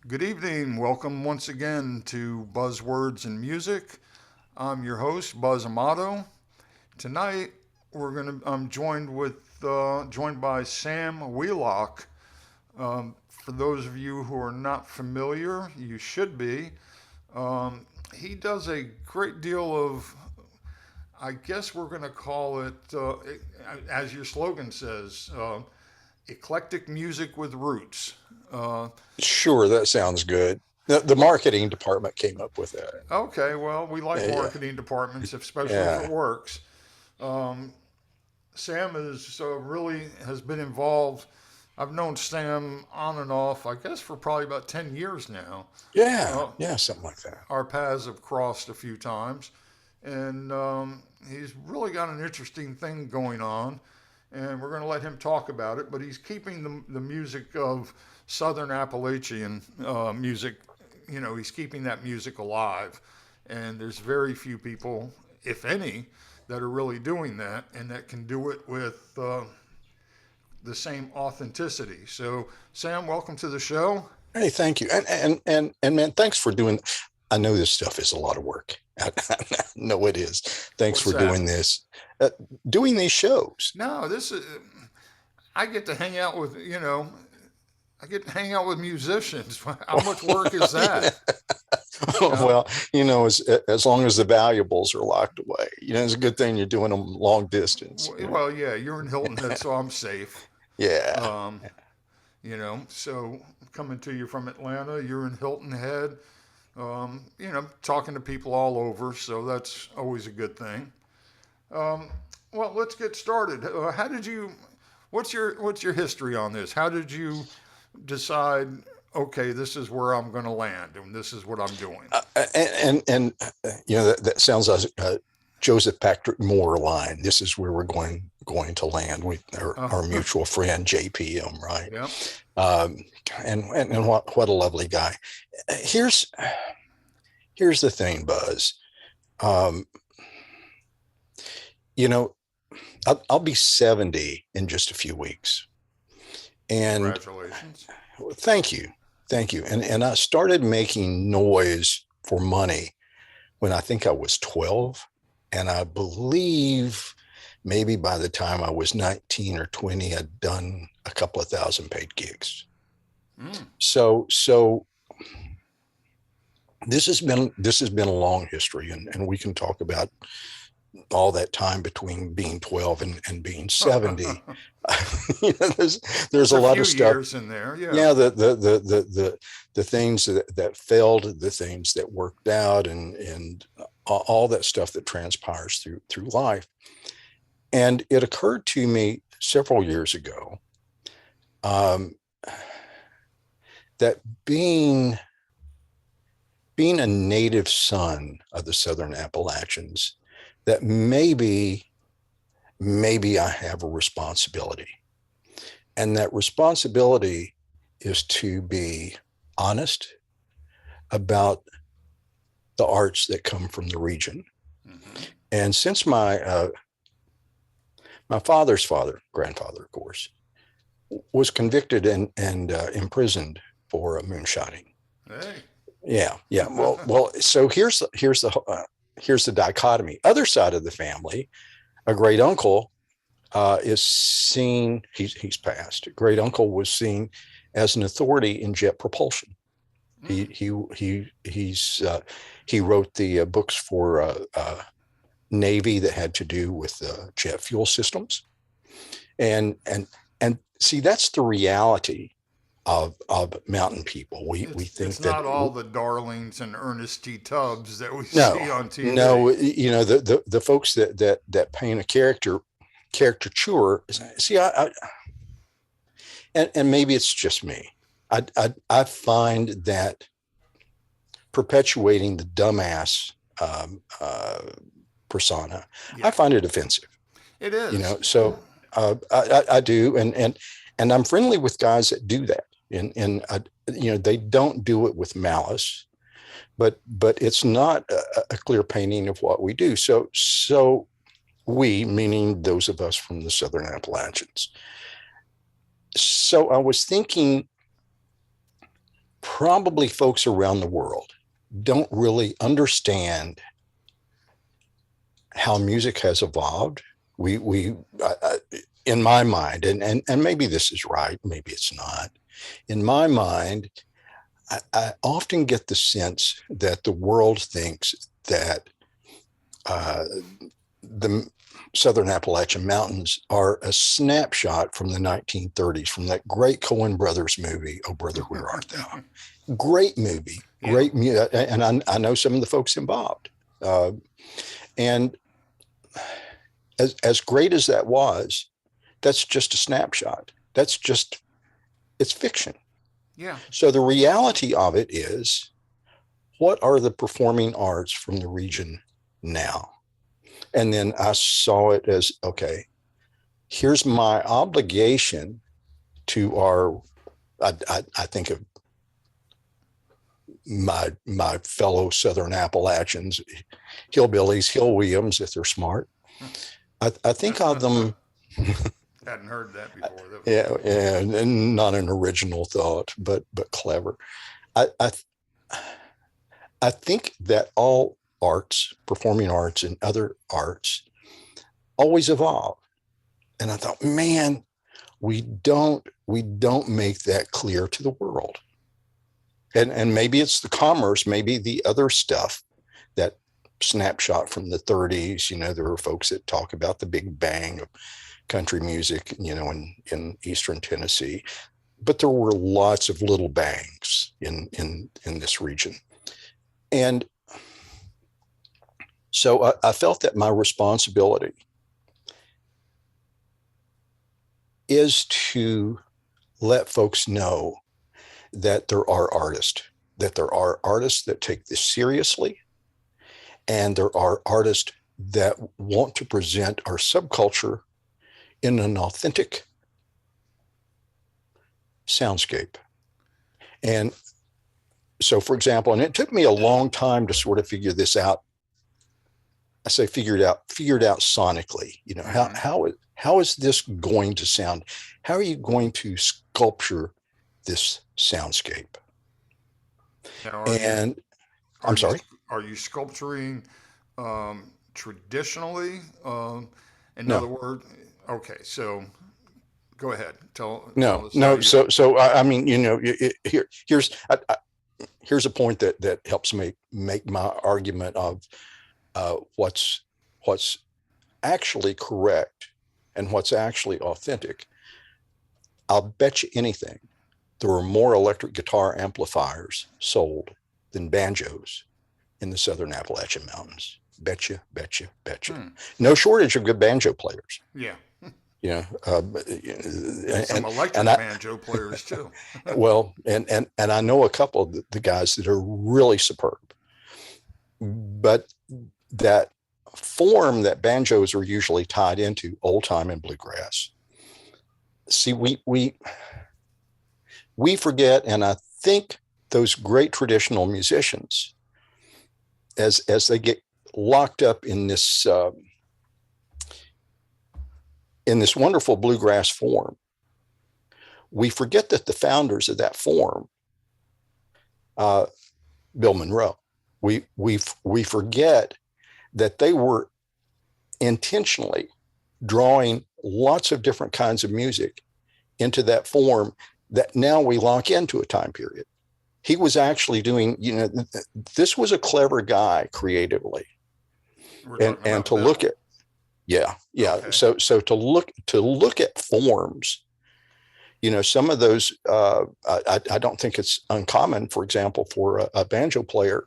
Good evening. Welcome once again to Buzzwords and Music. I'm your host, Buzz Amato. Tonight I'm joined by Sam Wheelock. For those of you who are not familiar, you should be. He does a great deal of, I guess we're going to call it, as your slogan says, eclectic music with roots. Uh, Sure, that sounds good. The marketing department came up with that. Okay, well, we like Yeah, marketing departments, especially if it yeah, works. Um, Sam is really has been involved. I've known Sam on and off, I guess, for probably about 10 years now. yeah, Uh, yeah, something like that. our paths have crossed a few times, and he's really got an interesting thing going on. And we're going to let him talk about it. But he's keeping the music of Southern Appalachian music. He's keeping that music alive. And there's very few people, if any, that are really doing that and that can do it with the same authenticity. So, Sam, welcome to the show. Hey, thank you, and man, thanks for doing. I know this stuff is a lot of work. I know it is. Thanks What's for that? doing this, uh, doing these shows. No, this is. I get to hang out with I get to hang out with musicians. How much work is Yeah. that? You know. Well, as long as the valuables are locked away, it's a good thing you're doing them long distance. Well, yeah, you're in Hilton Head, so I'm safe. Yeah. Um, so coming to you from Atlanta, you're in Hilton Head. Talking to people all over, so that's always a good thing. Um, well, let's get started. How did you? What's your history on this? How did you decide? Okay, this is where I'm going to land, and this is what I'm doing. That sounds like a Joseph Patrick Moore line. This is where we're going to land. Our Uh, mutual friend JPM, right? yeah. Um, and what a lovely guy. Here's here's the thing, Buzz. Um, you know, I'll be 70 in just a few weeks, and Congratulations. thank you, thank you. And I started making noise for money when I think I was 12. And I believe maybe by the time I was 19 or 20, I'd done a couple of thousand paid gigs. Mm. So this has been a long history, and we can talk about all that time between being 12 and being 70. there's There's a a lot few of stuff. years in there, yeah. Yeah, the things that failed, the things that worked out, and all that stuff that transpires through life. And it occurred to me several years ago, um, that being a native son of the Southern Appalachians, that maybe I have a responsibility, and that responsibility is to be honest about the arts that come from the region. Hmm. And since my father's father, grandfather, of course, was convicted and imprisoned for moonshining. Hey. Yeah, yeah. Well. So here's the dichotomy. Other side of the family, a great uncle is seen. He's passed. Great uncle was seen as an authority in jet propulsion. He Mm. he he wrote the books for Navy that had to do with jet fuel systems, and see, that's the reality of mountain people. We It's think that not all the Darlings and Ernest T. Tubbs that we no, see on no, TV. the folks that paint a caricature. See, and maybe it's just me. I find that perpetuating the dumbass persona, I Yeah, find it offensive. it is. So I do, and I'm friendly with guys that do that, and they don't do it with malice, but it's not a clear painting of what we do. So we, meaning those of us from the Southern Appalachians. So I was thinking probably folks around the world don't really understand how music has evolved. In my mind, and maybe this is right, maybe it's not. In my mind, I often get the sense that the world thinks that the Southern Appalachian Mountains are a snapshot from the 1930s, from that great Coen Brothers movie, Oh Brother, Where Art Thou? Great movie, Yeah. and I know some of the folks involved. And as great as that was, that's just a snapshot. It's fiction. Yeah. So the reality of it is, what are the performing arts from the region now? And then I saw it as, okay, here's my obligation to I think of my fellow Southern Appalachians, hillbillies, hill Williams, if they're smart. I think of them. Hadn't heard that before. Yeah, and not an original thought, but clever. I, I I think that all arts, performing arts and other arts, always evolve. And I thought, man, we don't make that clear to the world. And maybe it's the commerce, maybe the other stuff, that snapshot from the 30s. There are folks that talk about the big bang of country music, in Eastern Tennessee. But there were lots of little bangs in this region. And so I felt that my responsibility is to let folks know that there are artists, that take this seriously, and there are artists that want to present our subculture in an authentic soundscape. And so, for example, and it took me a long time to sort of figure this out. I say figured out sonically. How is this going to sound? How are you going to sculpture this soundscape? Now, And are I'm you sorry. are you sculpturing traditionally? In other No, words, okay. So go ahead. Tell no, us how no. you. So I mean, here's a point that helps make my argument of what's actually correct and what's actually authentic. I'll bet you anything there were more electric guitar amplifiers sold than banjos in the Southern Appalachian Mountains. Betcha, betcha, betcha. No shortage of good banjo players. Yeah. You know, Some and electric I banjo players too. well, and I know a couple of the guys that are really superb, but that form that banjos are usually tied into, old time and bluegrass. See, we forget, and I think those great traditional musicians, as they get locked up in this wonderful bluegrass form, we forget that the founders of that form, Bill Monroe, we forget that they were intentionally drawing lots of different kinds of music into that form that now we lock into a time period. He was actually doing, this was a clever guy creatively. We're and talking and about to Bill. look at, yeah, Okay. so to look at forms, some of those, I don't think it's uncommon, for example, for a banjo player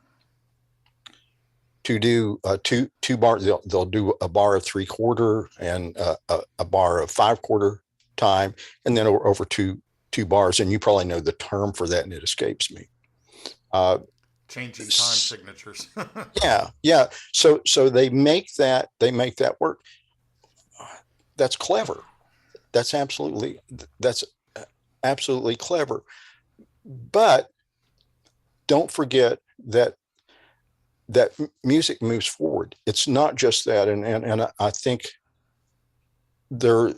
to do two bar. They'll do a bar of 3/4 and a bar of 5/4 time, and then over two bars. And you probably know the term for that, and it escapes me. Changing time signatures. Yeah. So they make that work. That's clever. That's that's absolutely clever. But don't forget that music moves forward. It's not just that. And I think there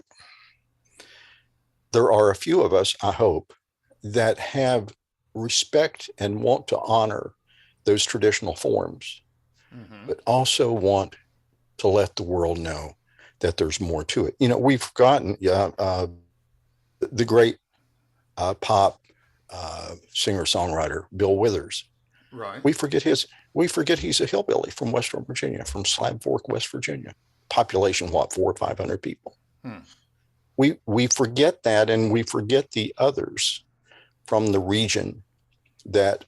are a few of us, I hope, that have respect and want to honor those traditional forms, Mm-hmm. but also want to let the world know that there's more to it. We've forgotten the great pop singer songwriter Bill Withers. Right. We forget his. We forget he's a hillbilly from Western Virginia, from Slab Fork, West Virginia. Population, what, 400 or 500 people. Hmm. We forget that, and we forget the others from the region that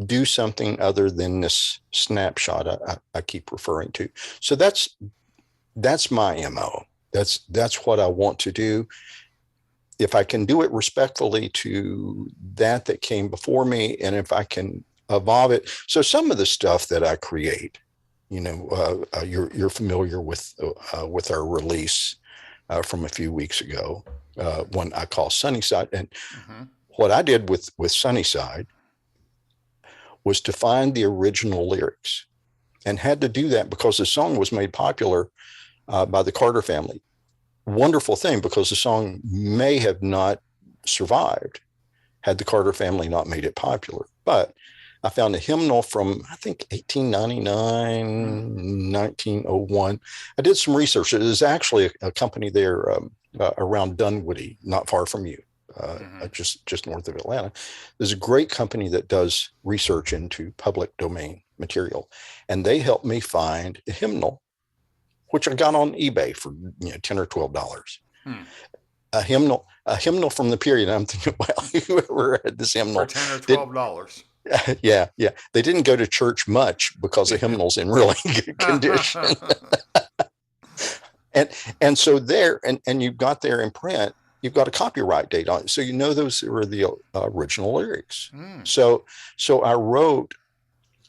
do something other than this snapshot I keep referring to. So that's my MO. That's what I want to do. If I can do it respectfully to that came before me, and if I can evolve it. So some of the stuff that I create, you're familiar with our release from a few weeks ago, one I call Sunnyside. And Mm-hmm. what I did with Sunnyside was to find the original lyrics, and had to do that because the song was made popular by the Carter family. Wonderful thing, because the song may have not survived had the Carter family not made it popular. But I found a hymnal from, I think, 1899, Hmm. 1901. I did some research. It is actually a company there around Dunwoody, not far from you, Mm-hmm. just north of Atlanta. There's a great company that does research into public domain material, and they helped me find a hymnal, which I got on eBay for $10 or $12. Hmm. A hymnal from the period. I'm thinking, well, whoever had this For hymnal 10 or did. $12. Yeah. They didn't go to church much because the Yeah. hymnal's in really good condition. and and so there, and you've got there in print, you've got a copyright date on it, so those were the original lyrics. Mm. So I wrote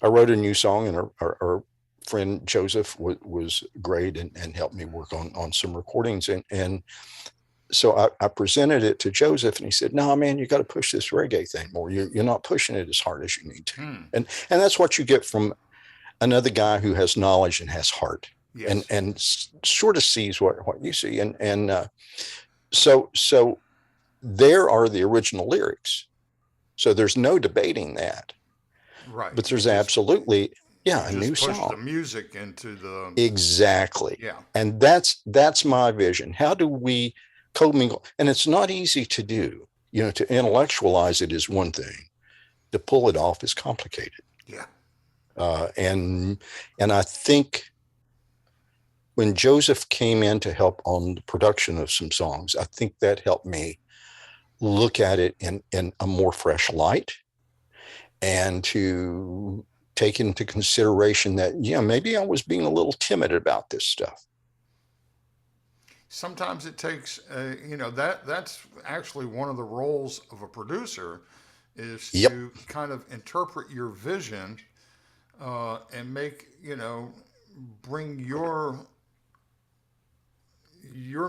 a new song, and our friend Joseph was great, and helped me work on some recordings, and so I presented it to Joseph, and he said, "No, man, you got to push this reggae thing more. You're not pushing it as hard as you need to." Hmm. And that's what you get from another guy who has knowledge and has heart, and Yes. sort of sees what you see. And so there are the original lyrics. So there's no debating that. Right. But there's absolutely, You yeah, a new just push song. the music into the, Exactly. yeah. And that's my vision. How do we commingle? And it's not easy to do. To intellectualize it is one thing. To pull it off is complicated. Yeah. And I think when Joseph came in to help on the production of some songs, I think that helped me look at it in a more fresh light, and to take into consideration that, maybe I was being a little timid about this stuff. Sometimes it takes, that's actually one of the roles of a producer is Yep, to kind of interpret your vision and make, bring your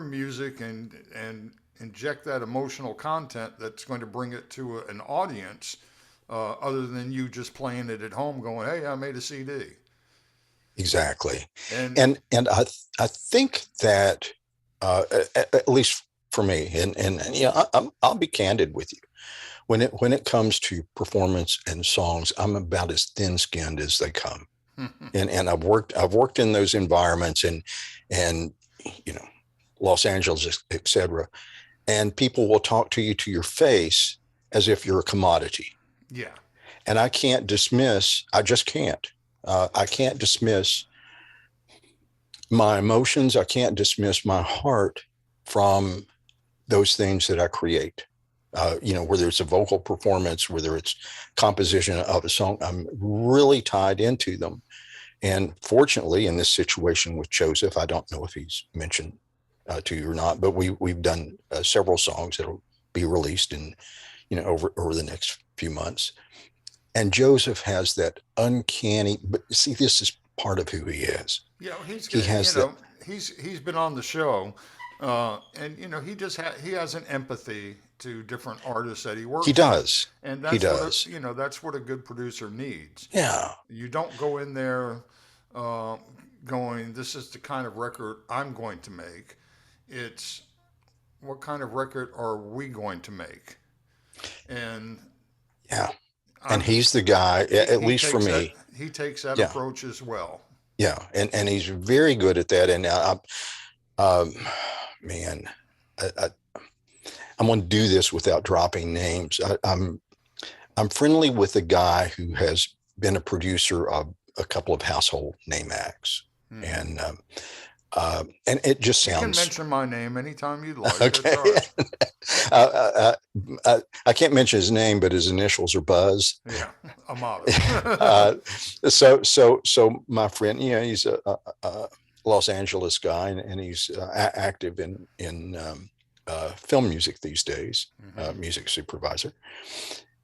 music and inject that emotional content that's going to bring it to an audience other than you just playing it at home going, hey, I made a CD. exactly. And And I think that, at least for me, and I'll be candid with you. When it comes to performance and songs, I'm about as thin skinned as they come. And I've worked in those environments, and you know Los Angeles, etc. And people will talk to you to your face as if you're a commodity. yeah, And I can't dismiss. I just can't. I can't dismiss my emotions. I can't dismiss my heart from those things that I create. Whether it's a vocal performance, whether it's composition of a song, I'm really tied into them. And fortunately, in this situation with Joseph, I don't know if he's mentioned to you or not, but we've done several songs that'll be released in over the next few months. And Joseph has that uncanny, but see, this is part of who he is. he's He got, has that. he's been on the show, and he has an empathy to different artists that he He works with, does. and He that's does. that's what a good producer needs. Yeah. You don't go in there uh, going, this is the kind of record I'm going to make. It's what kind of record are we going to make? And Yeah. And I'm he's the guy, at least for me. he takes that Yeah. approach as well. Yeah. And he's very good at that. And man, I, I'm going to do this without dropping names. I'm friendly with a guy who has been a producer of a couple of household name acts, Hmm. and it just You can sounds mention my name anytime you'd like. That's okay. all right. I can't mention his name, but his initials are Buzz. Yeah, Amato. uh, so my friend, he's a Los Angeles guy, and he's active in film music these days, Hmm. music supervisor.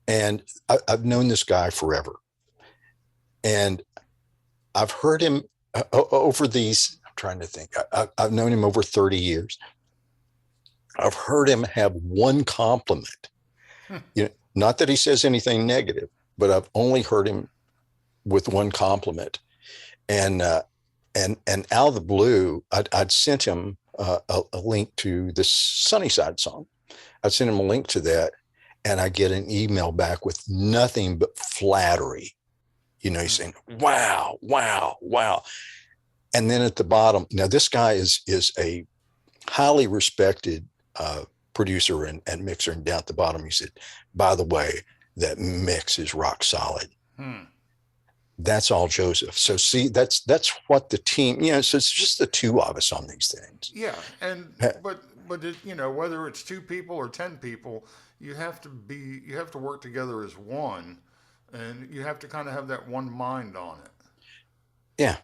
And I've known this guy forever, and I've heard him over these. I'm trying to think. I've known him over 30 years. I've heard him have one compliment. Not that he says anything negative, but I've only heard him with one compliment. And and out of the blue, I'd sent him a link to this Sunnyside song. I'd sent him a link to that, and I get an email back with nothing but flattery. He's saying, "Wow, wow, wow." And then at the bottom, now this guy is a highly respected producer and mixer. And down at the bottom, he said, "By the way, that mix is rock solid." Hmm. That's all Joseph. So see, that's what the team, so it's just the two of us on these things. Yeah, and but whether it's two people or 10 people, you have to work together as one, and you have to kind of have that one mind on it. Yeah.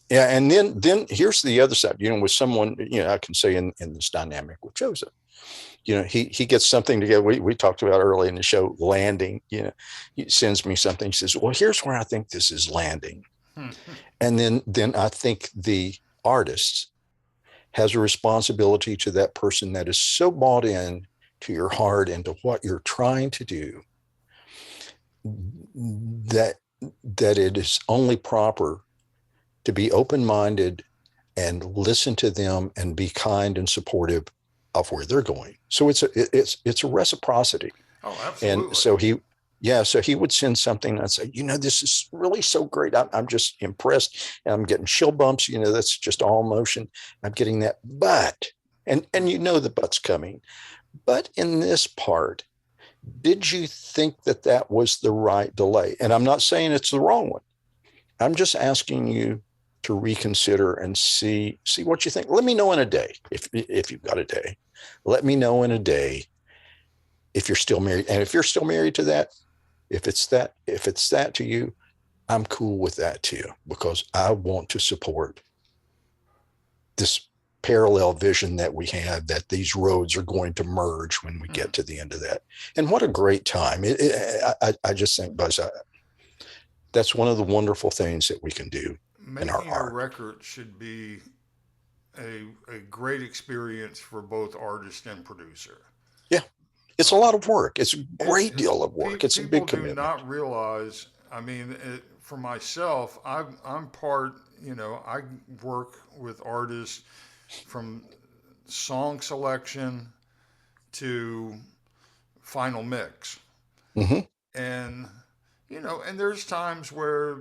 Yeah. And then here's the other side, with someone, I can say in this dynamic with Joseph, he gets something together. We talked about early in the show, landing, he sends me something. He says, well, here's where I think this is landing. Hmm. And then I think the artist has a responsibility to that person that is so bought in to your heart and to what you're trying to do, that it is only proper to be open-minded and listen to them and be kind and supportive of where they're going. So it's a reciprocity. Oh, And absolutely. so he would send something and say, this is really so great. I'm just impressed. And I'm getting chill bumps. That's just all emotion. I'm getting that. But, and the but's coming. But in this part, did you think that was the right delay? And I'm not saying it's the wrong one. I'm just asking you to reconsider and see what you think. Let me know in a day if you've got a day. Let me know in a day if you're still married. And if you're still married to that, if it's that to you, I'm cool with that too, because I want to support this parallel vision that we have, that these roads are going to merge when we get to the end of that. And what a great time. I just think, Buzz, that's one of the wonderful things that we can do in our Making a art. record should be a great experience for both artist and producer. Yeah. It's a lot of work. It's a It's great deal of work. It's a people big do commitment. not realize. I mean, for myself, I'm part. I work with artists from song selection to final mix, Mm-hmm. and and there's times where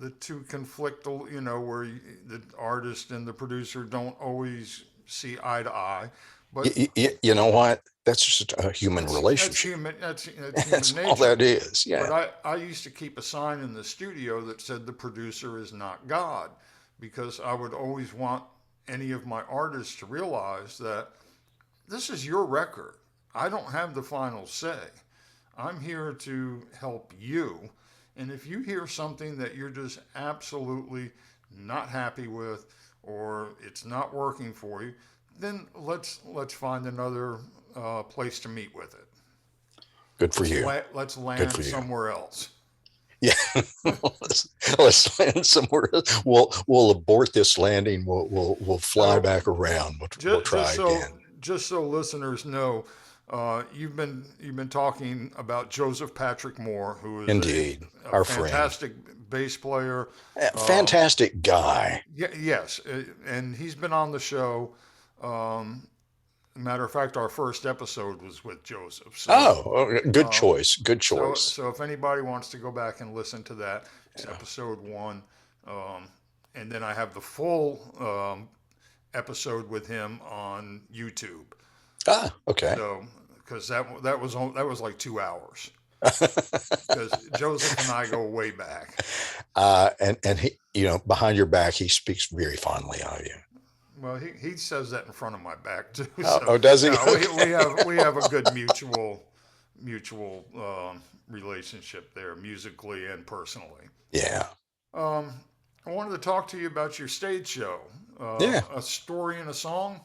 the two conflict. Where the artist and the producer don't always see eye to eye, but You know what? That's just a human that's relationship. human. That's human That's all nature. that is. But Yeah. I used to keep a sign in the studio that said the producer is not God, because I would always want any of my artists to realize that this is your record. I don't have the final say. I'm here to help you. And if you hear something that you're just absolutely not happy with, or it's not working for you, then let's find another place to meet with it. Good for you. Let's Good land for you. somewhere else. Yeah. let's land somewhere else. We'll abort this landing. We'll fly So back around. We'll just try just so again. just so listeners know, you've been talking about Joseph Patrick Moore, who is Indeed. a Our friend. fantastic bass player. Um, Fantastic guy. yes, and he's been on the show. Um, Matter of fact, our first episode was with Joseph. So, Oh, good um, choice. Good choice. so if anybody wants to go back and listen to that, it's episode one. Um, and then I have the full episode with him on YouTube. Ah, okay. So, because that was like 2 hours. Because Joseph and I go way back. And he, behind your back, he speaks very fondly of you. Well, he says that in front of my back too. Oh, So oh does he? no, Okay. we have a good mutual relationship there, musically and personally. Yeah. Um, I wanted to talk to you about your stage show, Yeah. a story and a song.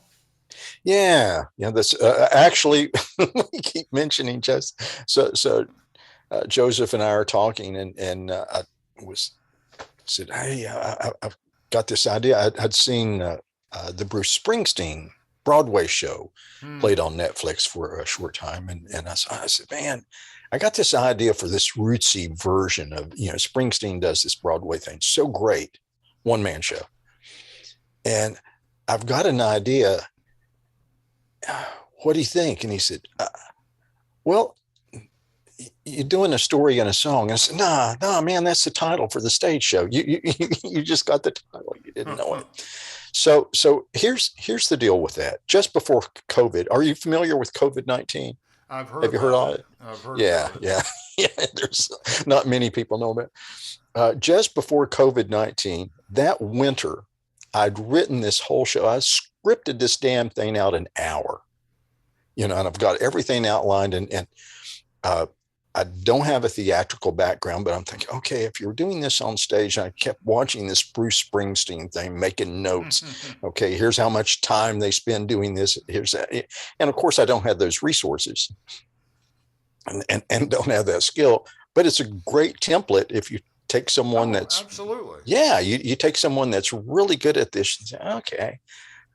Yeah. Yeah. That's actually, we keep mentioning just so Joseph and I are talking, and I was said, "Hey, I've got this idea. I'd seen the Bruce Springsteen Broadway show Hmm. played on Netflix for a short time, and I said, man, I got this idea for this rootsy version of Springsteen does this Broadway thing so great, one man show, and I've got an idea. What do you think?" And he said, "Well, you're doing a story and a song." And I said, nah, man, that's the title for the stage show. You just got the title. You didn't know it. So here's the deal with that. Just before COVID, are you familiar with COVID-19? I've heard Have you heard about of it. it? I've heard Yeah, about it. yeah, yeah. There's not many people know about it. Just before COVID-19, that winter, I'd written this whole show. I scripted this damn thing out an hour, and I've got everything outlined, and uh, I don't have a theatrical background, but I'm thinking, okay, if you're doing this on stage, I kept watching this Bruce Springsteen thing, making notes. Okay, here's how much time they spend doing this. Here's that. And of course, I don't have those resources and don't have that skill, but it's a great template if you take someone Oh, that's, absolutely. yeah, you take someone that's really good at this and say,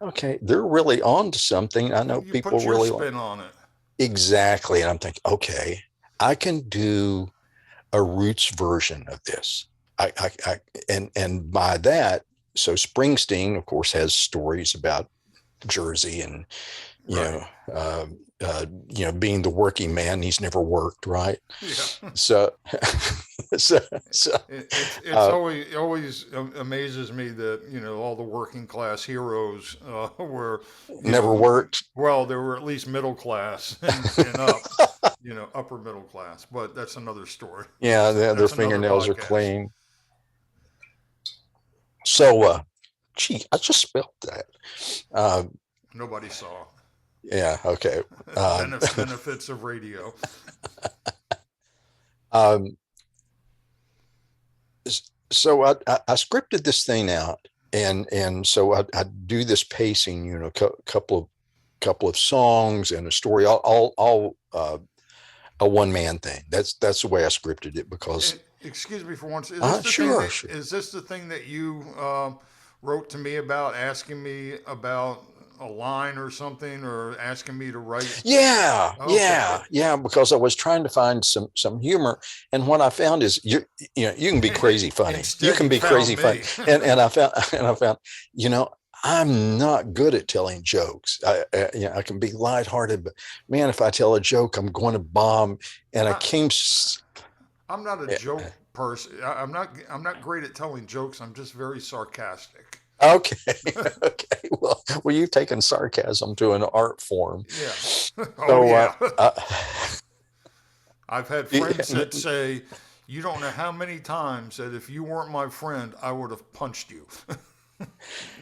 okay, they're really on to something. I know You people put your really like. spin on it. Exactly. And I'm thinking, okay, I can do a roots version of this. And by that, so Springsteen, of course, has stories about Jersey and you Right. know, being the working man. He's never worked, right? Yeah. So, so, so It's always amazes me that all the working class heroes were never worked. well, they were at least middle class and up, upper middle class. But that's another story. Yeah, their That's another fingernails are podcast. clean. So, gee, I just spelled that. Uh, Nobody saw. yeah, okay. Um, Benefits of radio. um, so I scripted this thing out, and so I do this pacing, couple of songs and a story, all a one man thing. That's the way I scripted it because Excuse me for once. Is this the thing sure, that sure. is this the thing that you wrote to me about, asking me about a line or something, or asking me to write? Yeah, Okay. yeah, because I was trying to find some humor, and what I found is you can be crazy funny. You Instead, can you be crazy found funny, me. and I found I'm not good at telling jokes. I can be lighthearted, but man, if I tell a joke, I'm going to bomb. And I I, came. I'm not a joke person. I'm not great at telling jokes. I'm just very sarcastic. Okay, okay. Well, you've taken sarcasm to an art form. Yeah. Oh So, yeah. I've had friends that say, "You don't know how many times that if you weren't my friend, I would have punched you."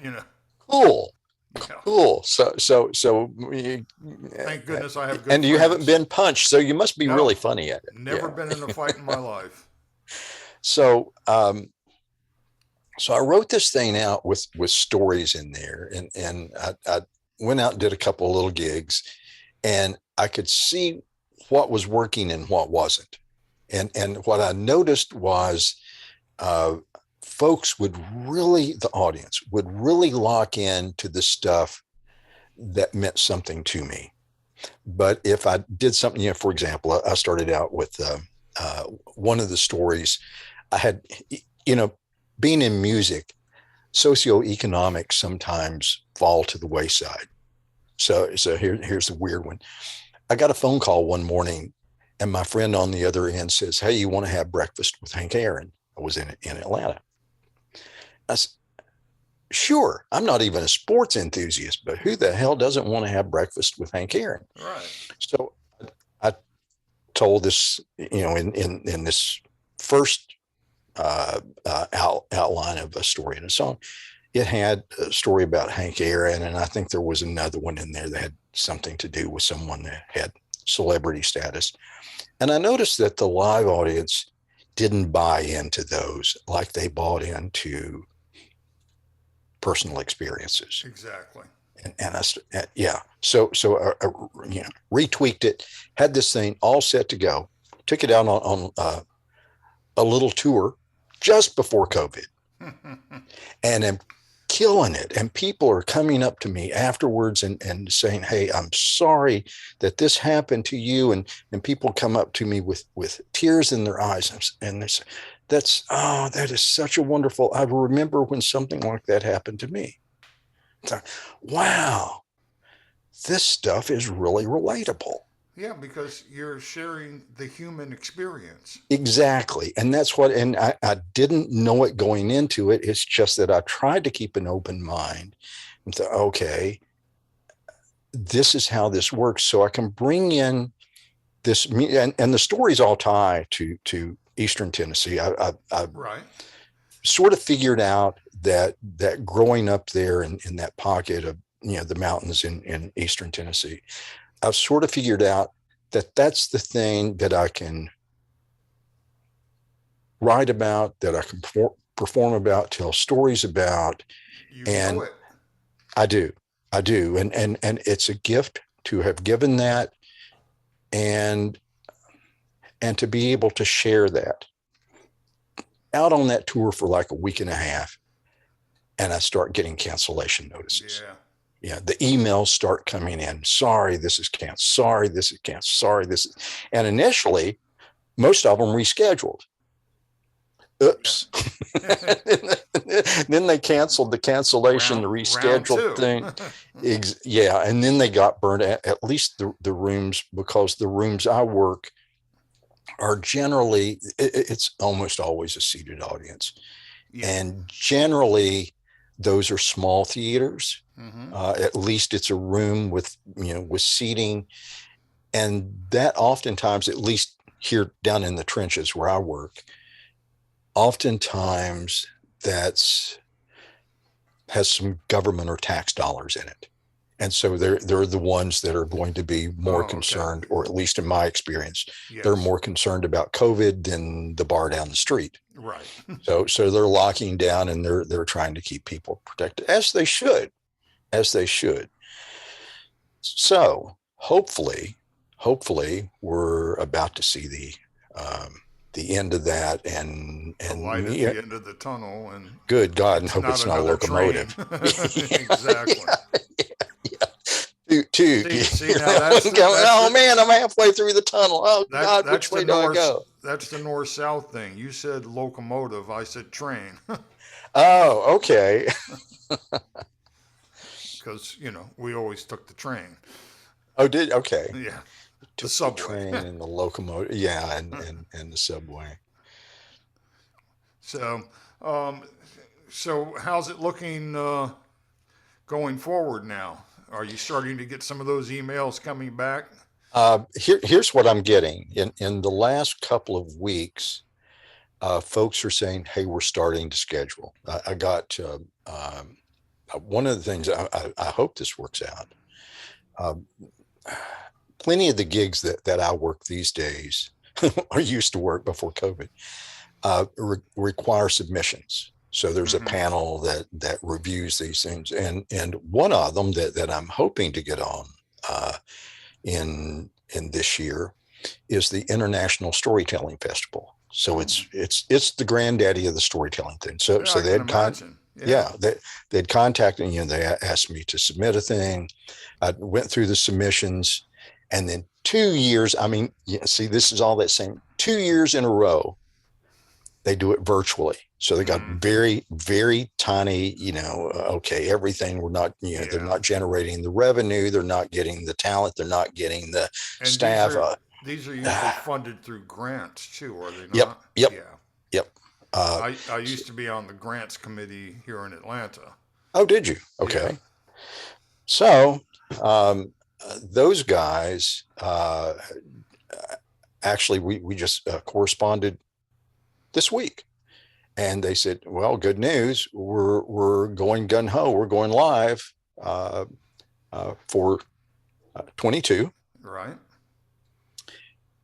you know. cool. Yeah. Cool. So, Thank goodness I have good and you haven't friends. been punched, so you must be really No, funny at it. never Yeah. been in a fight in my life. So, so I wrote this thing out with stories in there, and I went out and did a couple of little gigs, and I could see what was working and what wasn't. And what I noticed was uh, folks the audience would really lock in to the stuff that meant something to me. But if I did something, for example, I started out with one of the stories I had, you know, being in music, socioeconomics sometimes fall to the wayside. So here's the weird one. I got a phone call one morning, and my friend on the other end says, "Hey, you want to have breakfast with Hank Aaron?" I was in Atlanta. I said, "Sure." I'm not even a sports enthusiast, but who the hell doesn't want to have breakfast with Hank Aaron? Right. So I told this, in this first outline of a story in a song. It had a story about Hank Aaron, and I think there was another one in there that had something to do with someone that had celebrity status. And I noticed that the live audience didn't buy into those like they bought into personal experiences. Exactly. And yeah, retweaked it, had this thing all set to go, took it out on a little tour just before COVID, and am killing it. And people are coming up to me afterwards and saying, "Hey, I'm sorry that this happened to you." And people come up to me with tears in their eyes, and they say, that is such a wonderful. I remember when something like that happened to me. So, wow, this stuff is really relatable. Yeah, because you're sharing the human experience. Exactly. And that's what, and I didn't know it going into it. It's just that I tried to keep an open mind and thought, okay, this is how this works. So I can bring in this, and the stories all tie to Eastern Tennessee. I Right. sort of figured out that growing up there in that pocket of, the mountains in Eastern Tennessee, I've sort of figured out that that's the thing that I can write about, that I can perform about, tell stories about. You know And it. I do, and it's a gift to have given that, and to be able to share that. Out on that tour for like a week and a half, and I start getting cancellation notices. Yeah. Yeah, the emails start coming in. Sorry, this is canceled. Sorry, this is canceled. Sorry, this is. And initially, most of them rescheduled. Oops. Yeah. Then they canceled the cancellation, the Round rescheduled two. thing. Yeah. And then they got burned at least the rooms, because the rooms I work are generally, it's almost always a seated audience. Yeah. And generally, those are small theaters. Mm-hmm. At least it's a room with, with seating. And that oftentimes, at least here down in the trenches where I work, oftentimes that's has some government or tax dollars in it. And so they're the ones that are going to be more Oh, okay. concerned, or at least in my experience, they're Yes. more concerned about COVID than the bar down the street. Right. So they're locking down, and they're trying to keep people protected, as they should, as they should. So hopefully we're about to see the end of that, The light at the end of the tunnel, and good God, and it's hope not it's not a another train. locomotive. Exactly. Yeah. Two. See now that's Oh man, I'm halfway through the tunnel. Oh God, that's which the way do I north go? that's the north south thing. You said locomotive, I said train. Oh, okay. Because we always took the train. Oh, did okay. Yeah, the Took the subway. train and the locomotive. Yeah, and the subway. So, um, so how's it looking going forward now? Are you starting to get some of those emails coming back? Here's what I'm getting in the last couple of weeks. Folks are saying, "Hey, we're starting to schedule." I got one of the things. I hope this works out. Um, Plenty of the gigs that I work these days, or used to work before COVID, require submissions. So there's a Mm-hmm. panel that reviews these things, and one of them that I'm hoping to get on uh, in this year is the International Storytelling Festival. So Oh, it's the granddaddy of the storytelling thing. So yeah, I so can imagine. Yeah. yeah, they'd contacted me, and they asked me to submit a thing. I went through the submissions, and then 2 years. I mean, see, this is all that same 2 years in a row. They do it virtually. So they got very, very tiny, okay, everything. We're not, they're Yeah. not generating the revenue. They're not getting the talent. They're not getting the And staff. these are usually funded through grants too, are they Yep, not? yep, Yeah. yep. Uh, I used to be on the grants committee here in Atlanta. oh, did you? Yeah. Okay. So those guys, actually, we just corresponded this week. And they said, well, good news. We're going gun ho. We're going live uh, for 22. Right.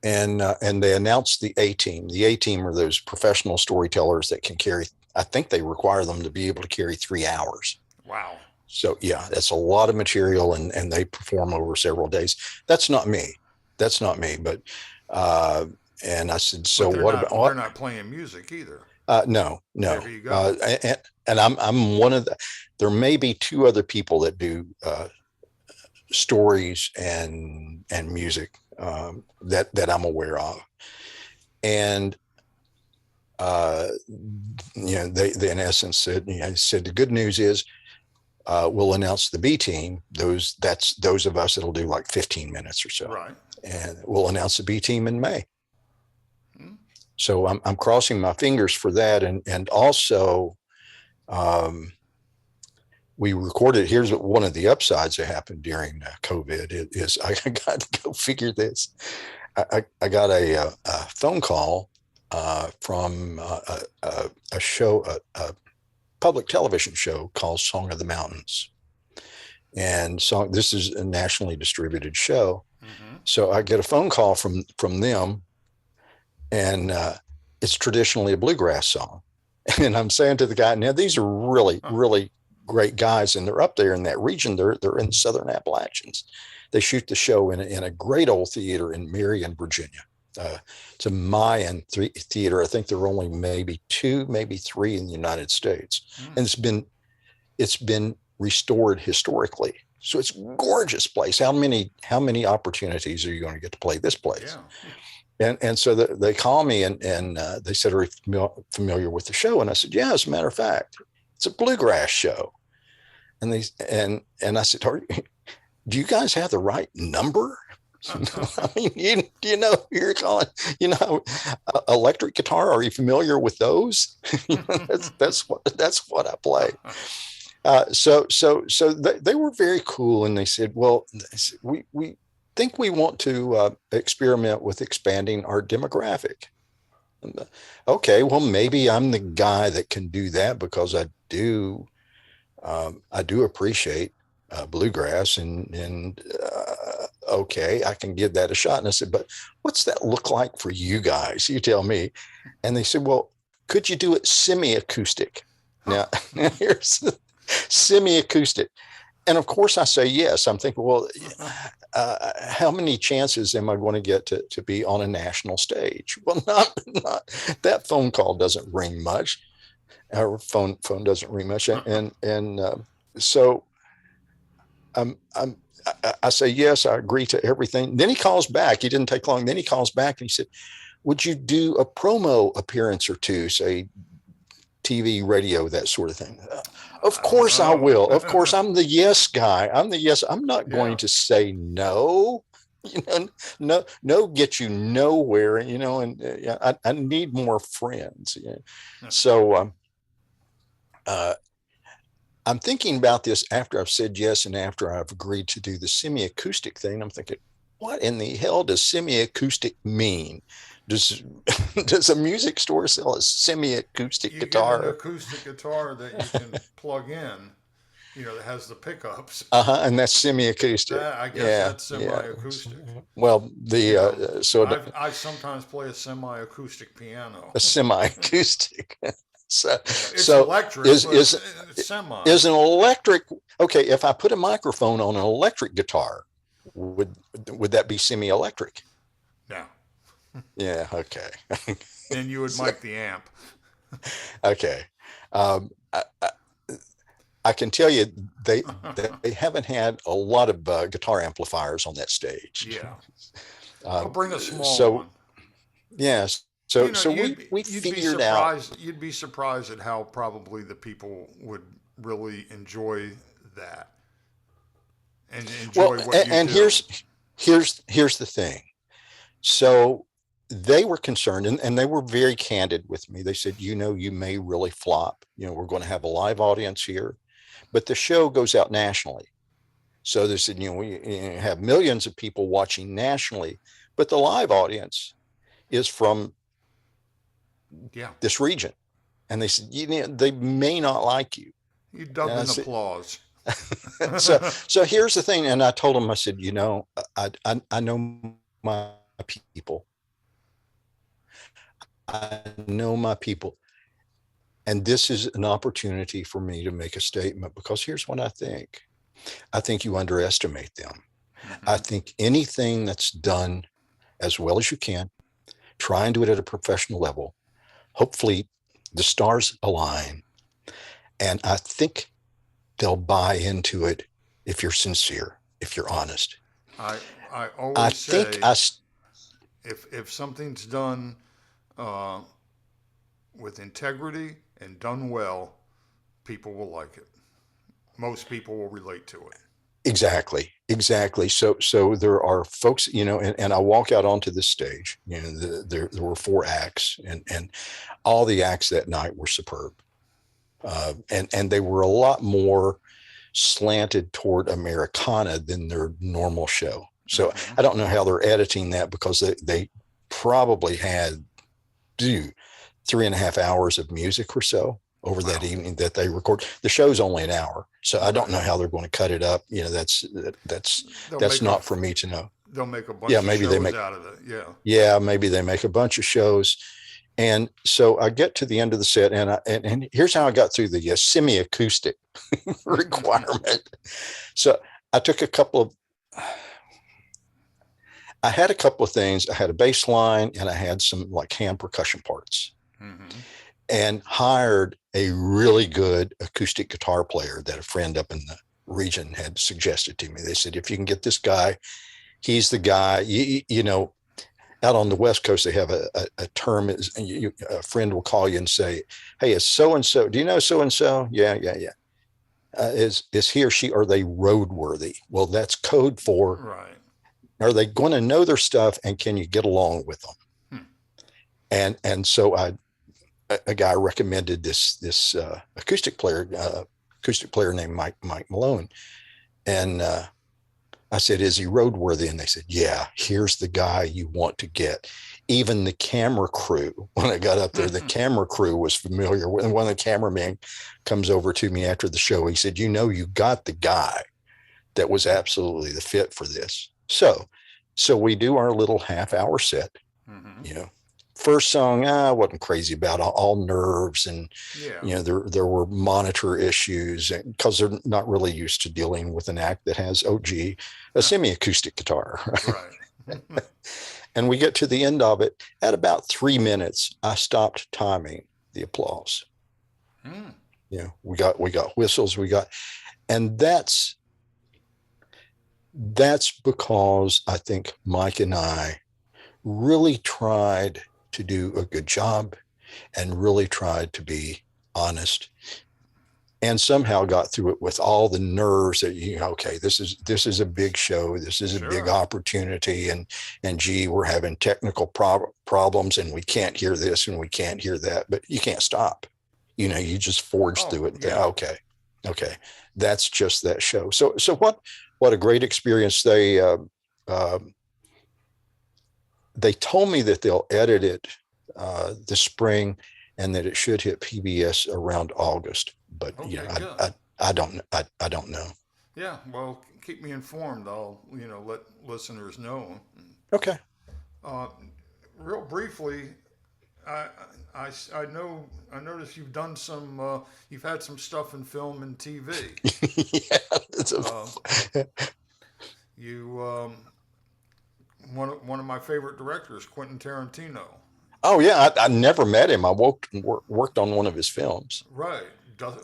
And they announced the A team. The A team are those professional storytellers that can carry. I think they require them to be able to carry 3 hours. Wow. So yeah, that's a lot of material, and they perform over several days. That's not me. That's not me. But and I said, so But what about they're what? not playing music either. No, no. There you go. And I'm one of the. There may be two other people that do stories and music that I'm aware of, and they in essence said, said the good news is we'll announce the B team. That's those of us that'll do like 15 minutes or so, Right. and we'll announce the B team in May. Hmm. So I'm crossing my fingers for that, and also we recorded. Here's one of the upsides that happened during COVID is I got to go figure this. I got a phone call from a show, a public television show called Song of the Mountains, and this is a nationally distributed show. Mm-hmm. So I get a phone call from them, and it's traditionally a bluegrass song. And I'm saying to the guy, now these are really, really great guys, and they're up there in that region. They're in Southern Appalachians. They shoot the show in a great old theater in Marion, Virginia. It's a Mayan theater. I think there are only maybe 2, maybe 3 in the United States, and it's been restored historically. So it's a gorgeous place. How many opportunities are you going to get to play this place? Yeah. And so they call me and they said, are you familiar with the show? And I said, yeah, as a matter of fact, it's a bluegrass show. And I said, do you guys have the right number? I mean, you know, you're calling, electric guitar. Are you familiar with those? That's what I play. So they were very cool, and they said, well, we think we want to experiment with expanding our demographic. Okay, well, maybe I'm the guy that can do that, because I do appreciate bluegrass, and okay, I can give that a shot. And I said, but what's that look like for you guys? You tell me. And they said, well, could you do it semi-acoustic? Now here's semi-acoustic. And of course I say yes. I'm thinking, well, how many chances am I going to get to be on a national stage? Well, not that phone call doesn't ring much. Our phone doesn't ring much. And so I say, yes, I agree to everything. Then he calls back. He didn't take long. Then he calls back and he said, would you do a promo appearance or two, say TV, radio, that sort of thing? Of course I will. Of course, I'm the yes guy. I'm not going to say no. No, get you nowhere. And I need more friends. So I'm thinking about this after I've said yes and after I've agreed to do the semi-acoustic thing. I'm thinking, what in the hell does semi-acoustic mean? Does a music store sell a semi-acoustic guitar? You get an acoustic guitar that you can plug in, that has the pickups. And that's semi-acoustic. I guess that's semi-acoustic. Well, I sometimes play a semi-acoustic piano. A semi-acoustic. It's electric. It's semi. Is an electric, okay? If I put a microphone on an electric guitar, would that be semi-electric? No. Yeah. Okay. Then you would mic the amp. Okay. I can tell you they haven't had a lot of guitar amplifiers on that stage. Yeah. I'll bring a small one. Yes. You know, So we figured out. you'd be surprised at how probably the people would really enjoy that and Well, enjoy what you and do. here's the thing. So they were concerned, and they were very candid with me. They said, you may really flop. We're going to have a live audience here, but the show goes out nationally. So they said, we have millions of people watching nationally, but the live audience is from Yeah, this region. And they said, they may not like you. you And dubbed I in said, applause. so so here's the thing. And I told them, I said, I know my people. I know my people. And this is an opportunity for me to make a statement, because here's what I think. I think you underestimate them. I Hmm. think anything that's done as well as you can, try and do it at a professional level. Hopefully the stars align. And I think they'll buy into it if you're sincere, if you're honest. I I I always think say I, if something's done uh, with integrity and done well, people will like it. Most people will relate to it. exactly, exactly. So there are folks, and I walk out onto the stage, there were four acts, and all the acts that night were superb. And they were a lot more slanted toward Americana than their normal show. So Hmm. I don't know how they're editing that, because they probably had do 3.5 hours of music or so over that Wow. evening that they record. The show's only an hour, so I don't Right. know how they're going to cut it up. They'll That's make a not for me to know. they'll make a Yeah, bunch of maybe they shows make out of it. Yeah. yeah, maybe they make a bunch of shows. And so I get to the end of the set, and here's how I got through the semi-acoustic requirement. So I took a couple of, I had a couple of things. I had a bass line, and I had some like hand percussion parts, Hmm. and hired a really good acoustic guitar player that a friend up in the region had suggested to me. They said, if you can get this guy, he's the guy. Out on the West Coast, they have a term. A friend will call you and say, "Hey, is so and so? Do you know so and so? Yeah, yeah, yeah. Is he or she, are they roadworthy?" Well, that's code for, Right. are they going to know their stuff, and can you get along with them? Hmm. And so a guy recommended this acoustic player named Mike Malone, and I said, "Is he roadworthy?" And they said, "Yeah, here's the guy you want to get." Even the camera crew, when I got up there, the camera crew was familiar with. And one of the cameramen comes over to me after the show. He said, you got the guy that was absolutely the fit for this. So we do our little half-hour set. Hmm. You know, First song, I wasn't crazy about, all nerves, and Yeah. there were monitor issues, because they're not really used to dealing with an act that has, oh gee, a semi-acoustic guitar. Right. And we get to the end of it at about 3 minutes. I stopped timing the applause. Mm. We got whistles, and that's because I think Mike and I really tried to do a good job, and really tried to be honest, and somehow got through it with all the nerves that, okay, this is a big show, this is a big Sure. opportunity, and gee, we're having technical problems, and we can't hear this and we can't hear that, but you can't stop. You just forge Oh, through it and think, yeah. okay, that's just that show. So what a great experience. Uh, they told me that they'll edit it this spring, and that it should hit PBS around August. But Okay, good. I don't know. Yeah, well, keep me informed. I'll, let listeners know. Okay. Uh, Real briefly, I, I know, I noticed you've done you've had some stuff in film and TV. Yeah. Uh, you, one of my favorite directors, Quentin Tarantino. Oh yeah, I never met him. I worked on one of his films. Right.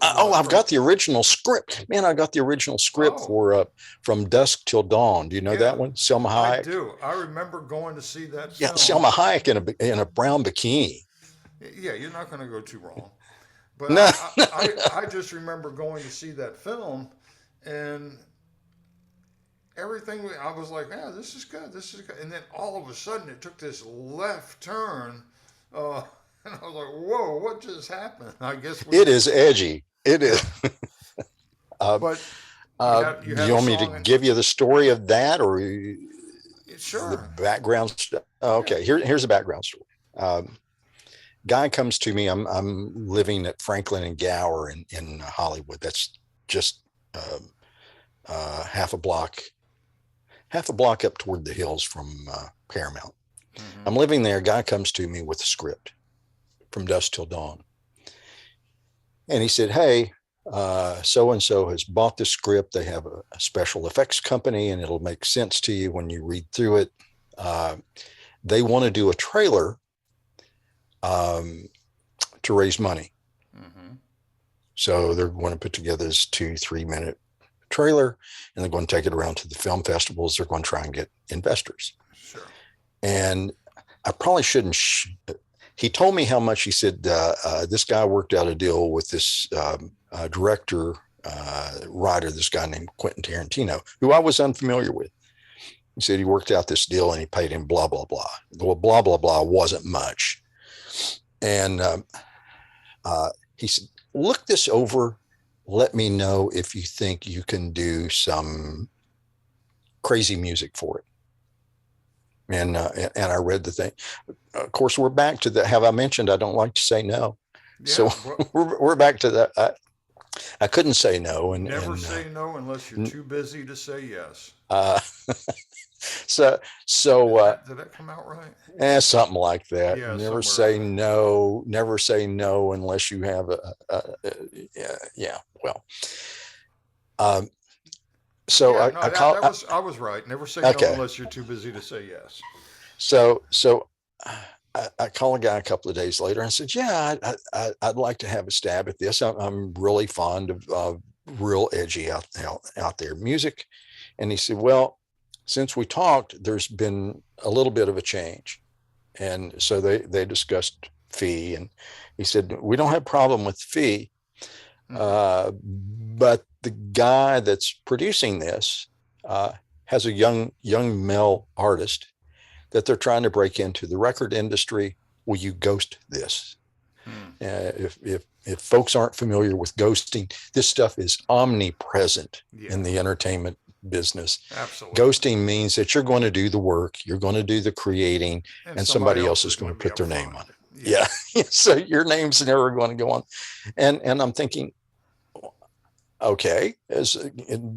I've From got the original script, man. I got the original script oh for From Dusk Till Dawn. Do you know yeah, that one? Selma I Hayek. do. I remember going to see that Yeah, film. Selma Hayek in a brown bikini. Yeah, you're not going to go too wrong. But No, I just remember going to see that film, and everything I was like, yeah, this is good, this is good. And then all of a sudden, it took this left turn, uh, and I was like, whoa, what just happened? I guess we, it is edgy. It is. yeah. Uh, But you do have you a want me to song, give you the story of that, or the sure, background stuff? yeah, Okay, here's the background story. Guy comes to me. I'm living at Franklin and Gower in Hollywood. That's just half a block up toward the hills from Paramount. mm-hmm. I'm living there. Guy comes to me with a script from Dusk Till Dawn, and he said, "Hey, so and so has bought the script. They have a special effects company, and it'll make sense to you when you read through it. Uh, they want to do a trailer um, to raise money. Mm-hmm. So they're going to put together this 2-3 minute trailer, and they're going to take it around to the film festivals. They're going to try and get investors." Sure, And I probably shouldn't. He told me how much. He said this guy worked out a deal with this director, writer, this guy named Quentin Tarantino, who I was unfamiliar with. He said he worked out this deal and he paid him blah blah blah. Well, blah blah blah wasn't much, and he said, "Look this over. Let me know if you think you can do some crazy music for it." And I read the thing. Of course, we're back to the. Have I mentioned I don't like to say no? So yeah. Well, we're back to that. I couldn't say no, never say no unless you're too busy to say yes. uh, so so Did that come out right? something like that. Yeah, Never somewhere say around there. no. Never say no unless you have yeah. Well, um, so Yeah, no, I that call. that was I was right. Never say no Okay, unless you're too busy to say yes. so I call a guy a couple of days later and I said, "Yeah, I'd like to have a stab at this. I'm really fond of real edgy out there music." And he said, "Well, since we talked, there's been a little bit of a change." And so they discussed fee, and he said, "We don't have a problem with the fee, Mm-hmm. but the guy that's producing this has a young male artist that they're trying to break into the record industry. Will you ghost this?" Hmm. If folks aren't familiar with ghosting, this stuff is omnipresent in Yeah, the entertainment business. absolutely. Ghosting means that you're going to do the work, you're going to do the creating, And and somebody somebody else else is is going going to to be put up their name front. on it. Yeah. Yeah. So your name's never going to go on. And I'm thinking, okay,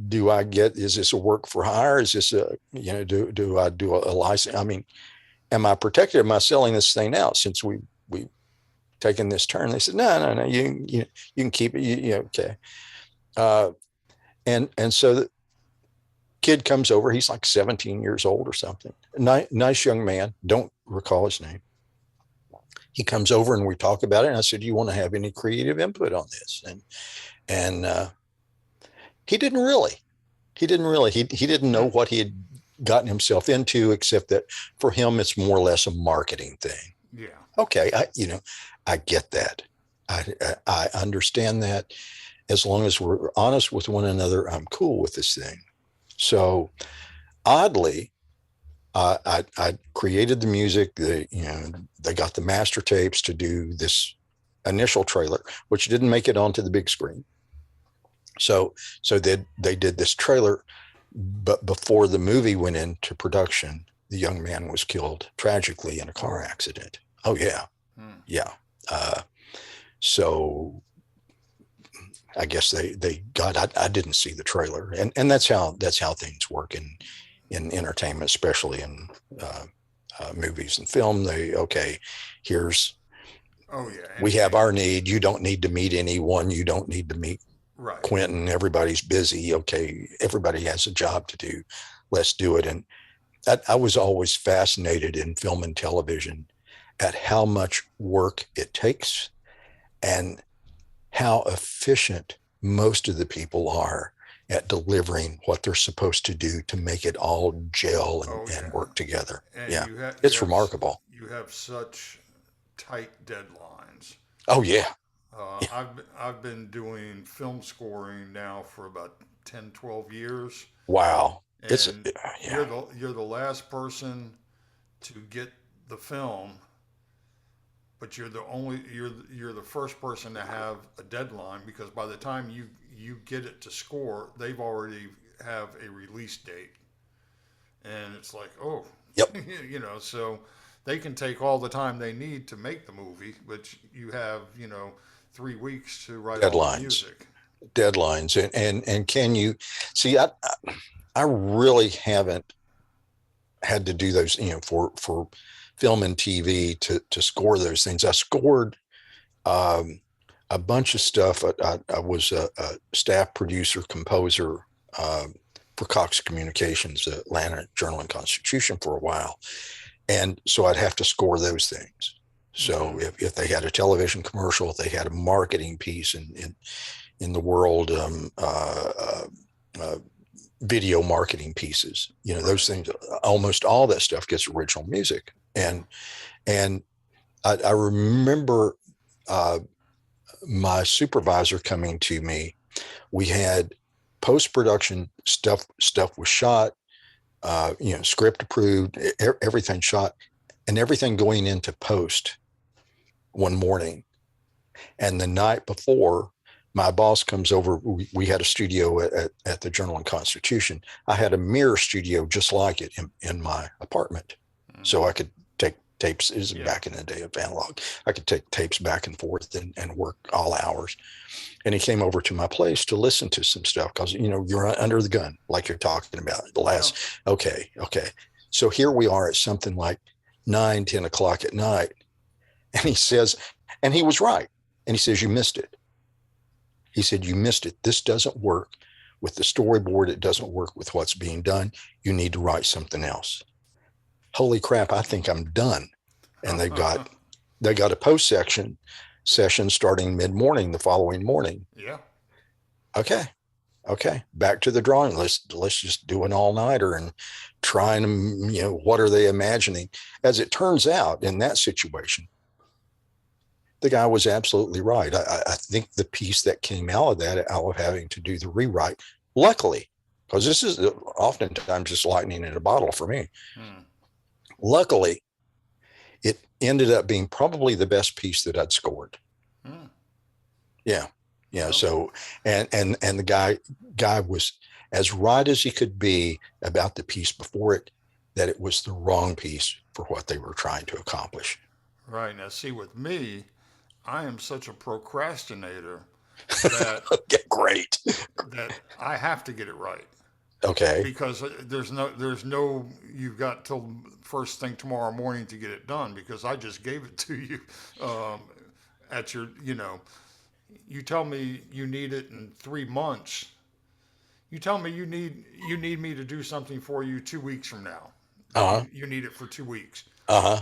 do I get, is this a work for hire? Is this do I do a license? I mean, am I protected? Am I selling this thing out since we taken this turn? They said, no, you can keep it. Okay. Uh, and so the kid comes over. He's like 17 years old or something. Nice young man. Don't recall his name. He comes over and we talk about it. And I said, "Do you want to have any creative input on this?" And he didn't really. He didn't know Hmm. what he had gotten himself into, except that for him, it's more or less a marketing thing. Yeah. Okay, I get that. I understand that. As long as we're honest with one another, I'm cool with this thing. So oddly, I created the music. They got the master tapes to do this initial trailer, which didn't make it onto the big screen. So they did this trailer, but before the movie went into production, the young man was killed tragically in a car Oh. accident. Oh yeah, Hmm. yeah. Uh, so I guess they got. I didn't see the trailer, and that's how things work in entertainment, especially in uh, movies and film. Here's Oh yeah. we have our need. You don't need to meet anyone. You don't need to meet Right. Quentin. Everybody's busy. Okay, everybody has a job to do. Let's do it. And I was always fascinated in film and television at how much work it takes and how efficient most of the people are at delivering what they're supposed to do to make it all gel Oh and yeah, work together. and Yeah, it's remarkable. you have such tight deadlines. Oh yeah, yeah. I've been doing film scoring now for about 10, 12 years, Wow. It's and yeah, you're the last person to get the film, but you're the first person to have a deadline because by the time you get it to score, they've already have a release date, and it's like, oh, yep, so they can take all the time they need to make the movie, but you have 3 weeks to write all the deadlines, music. deadlines, and can you see? I really haven't had to do those, for film and TV to score those things. I scored um, a bunch of stuff. I was a staff producer, composer for Cox Communications, the Atlanta Journal and Constitution for a while. And so I'd have to score those things. So Mm-hmm. if they had a television commercial, if they had a marketing piece in the world, uh, video marketing pieces, Right. those things, almost all that stuff gets original music. Yeah. And I remember uh, my supervisor coming to me. We had post-production stuff was shot, script approved, everything shot, and everything going into post one morning. And the night before, my boss comes over. We had a studio at the Journal and Constitution. I had a mirror studio just like it in my apartment. So Mm-hmm. I could take tapes. This is Yeah. back in the day of analog. I could take tapes back and forth and work all hours. And he came over to my place to listen to some stuff because, you're under the gun, like you're talking about. The Yeah. last, okay. So here we are at something like 9, 10 o'clock at night. And he says, and he was right. And he says, you missed it. He said, you missed it. This doesn't work with the storyboard. It doesn't work with what's being done. You need to write something else. Holy crap, I think I'm done. And they got a post section session starting mid-morning the following morning. Yeah. Okay. Okay. Back to the drawing. Let's just do an all-nighter and trying to, what are they imagining? As it turns out, in that situation, the guy was absolutely right. I think the piece that came out of that, out of having to do the rewrite, luckily, because this is oftentimes just lightning in a bottle for me. Hmm. Luckily, it ended up being probably the best piece that I'd scored. Hmm. Yeah. Yeah. Well, So, and the guy was as right as he could be about the piece before it, that it was the wrong piece for what they were trying to accomplish. right. Now, see, with me, I am such a procrastinator that Okay, great. I have to get it right Okay. because there's no you've got till first thing tomorrow morning to get it done because I just gave it to you um, at your you tell me you need it in 3 months. You tell me you need me to do something for you 2 weeks from now that Uh huh. you need it for 2 weeks. Uh huh.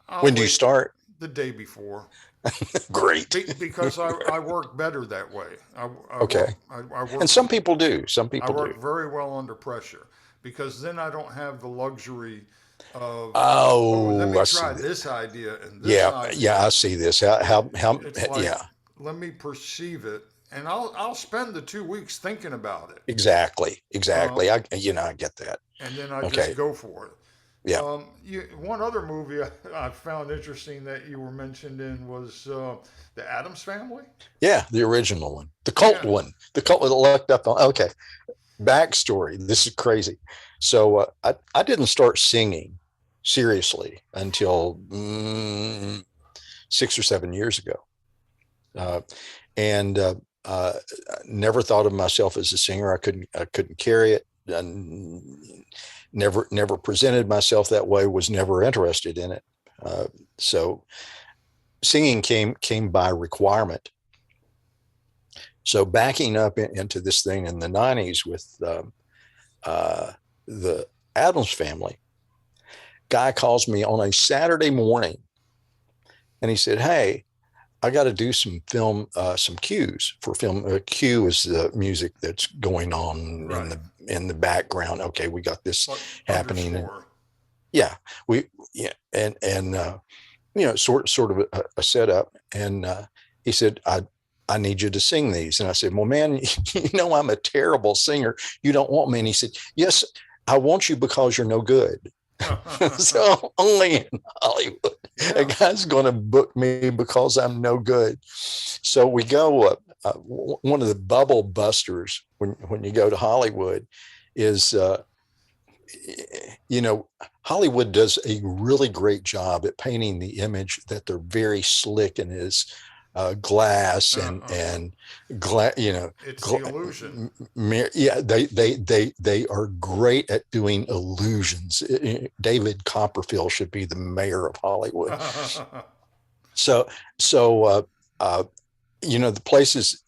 I'll When do you wait start? the day before Great. because I work better that way. I work Okay. I And work some people do. Some I people do. work very well under pressure because then I don't have the luxury of, oh, let Oh, me I see try that. this idea and this Yeah. Yeah. idea. I see this. How, It's like, yeah, let me perceive it, and I'll spend the 2 weeks thinking about it, exactly. uh, Exactly. I get that. and then I just Okay. go for it. Yeah. One other movie I found interesting that you were mentioned in was the Adams Family. Yeah. The original one, the cult Yeah. one, the cult that looked up on. Okay. Backstory. This is crazy. So I didn't start singing seriously until 6 or 7 years ago. Uh, and never thought of myself as a singer. I couldn't carry it. And never presented myself that way. Was never interested in it. So singing came by requirement. So backing up into this thing in the '90s with uh, the Adams Family, guy calls me on a Saturday morning and he said, "Hey, I got to do some film, some cues for film. Cue is the music that's going on Right. in the background. Okay, we got this Like happening, and underscore. yeah, we yeah, and sort of a setup. And he said, I need you to sing these. And I said, well, man, I'm a terrible singer. You don't want me. And he said, yes, I want you because you're no good. So only in Hollywood, a Yeah. guy's going to book me because I'm no good. So we go. One of the bubble busters when you go to Hollywood is, you know, Hollywood does a really great job at painting the image that they're very slick and is glass Uh-huh. and glass, It's the gla- illusion. yeah, they are great at doing illusions. David Copperfield should be the mayor of Hollywood. So, so uh, the places